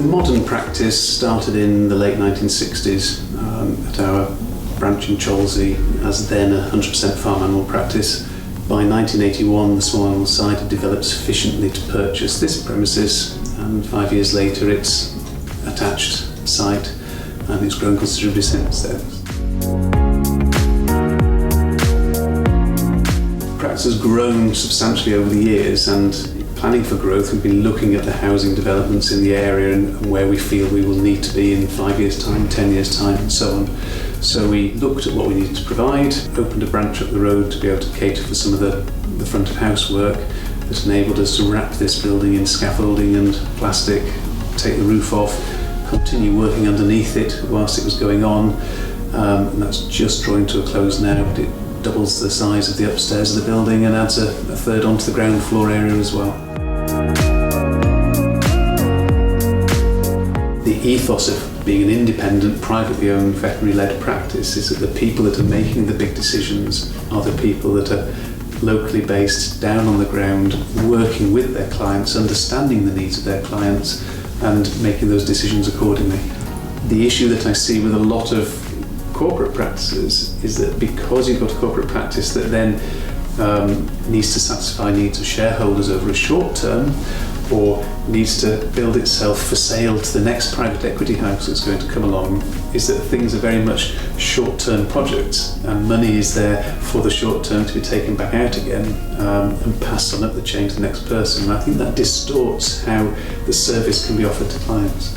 modern practice started in the late 1960s at our branch in Cholsey as then a 100% farm animal practice. By 1981 the small animal side had developed sufficiently to purchase this premises, and 5 years later it's attached site and it's grown considerably since then. Practice has grown substantially over the years, and planning for growth we've been looking at the housing developments in the area and where we feel we will need to be in 5 years time, 10 years time and so on. So we looked at what we needed to provide, opened a branch up the road to be able to cater for some of the front of house work that enabled us to wrap this building in scaffolding and plastic, take the roof off, continue working underneath it whilst it was going on, and that's just drawing to a close now, but it doubles the size of the upstairs of the building and adds a third onto the ground floor area as well. The ethos of being an independent, privately owned, veterinary-led practice is that the people that are making the big decisions are the people that are locally based, down on the ground, working with their clients, understanding the needs of their clients and making those decisions accordingly. The issue that I see with a lot of corporate practices is that because you've got a corporate practice that then needs to satisfy needs of shareholders over a short term, or needs to build itself for sale to the next private equity house that's going to come along, is that things are very much short-term projects and money is there for the short term to be taken back out again and passed on up the chain to the next person. And I think that distorts how the service can be offered to clients.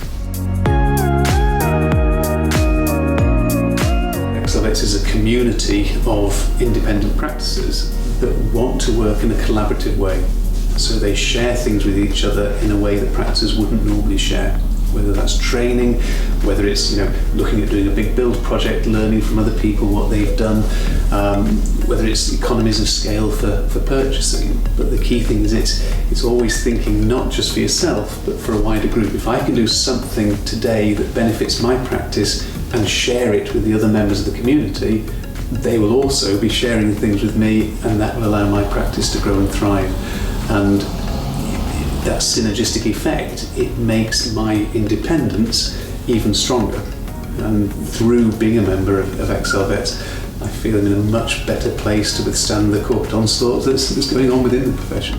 XLVets is a community of independent practices that want to work in a collaborative way. So they share things with each other in a way that practices wouldn't normally share. Whether that's training, whether it's looking at doing a big build project, learning from other people what they've done, whether it's economies of scale for purchasing. But the key thing is it's always thinking not just for yourself, but for a wider group. If I can do something today that benefits my practice and share it with the other members of the community, they will also be sharing things with me, and that will allow my practice to grow and thrive. And that synergistic effect, it makes my independence even stronger. And through being a member of XLVets, I feel I'm in a much better place to withstand the corporate onslaught that's going on within the profession.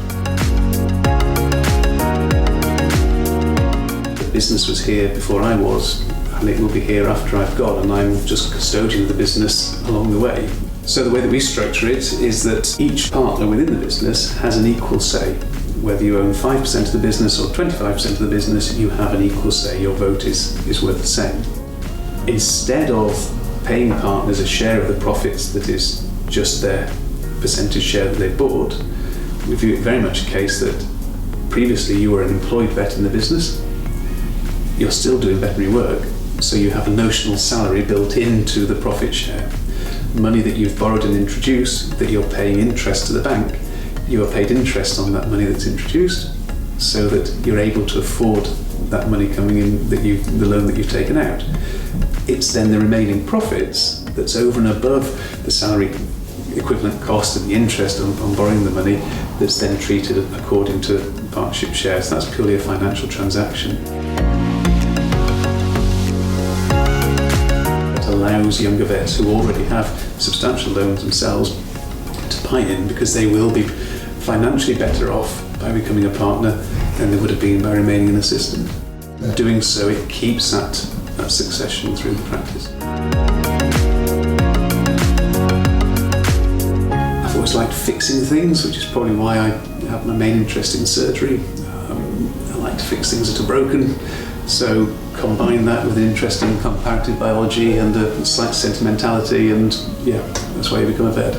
The business was here before I was, and it will be here after I've gone, and I'm just custodian of the business along the way. So the way that we structure it is that each partner within the business has an equal say. Whether you own 5% of the business or 25% of the business, you have an equal say. Your vote is worth the same. Instead of paying partners a share of the profits that is just their percentage share that they bought, we view it very much a case that previously you were an employed vet in the business, you're still doing veterinary work, so you have a notional salary built into the profit share. Money that you've borrowed and introduced, that you're paying interest to the bank, you are paid interest on that money that's introduced, so that you're able to afford that money coming in, the loan that you've taken out. It's then the remaining profits that's over and above the salary equivalent cost and the interest on borrowing the money that's then treated according to partnership shares. That's purely a financial transaction. Allows younger vets who already have substantial loans themselves to buy in, because they will be financially better off by becoming a partner than they would have been by remaining an assistant. Doing so, it keeps that succession through the practice. I've always liked fixing things, which is probably why I have my main interest in surgery. I like to fix things that are broken. So combine that with an interest in comparative biology and a slight sentimentality, and yeah, that's why you become a vet.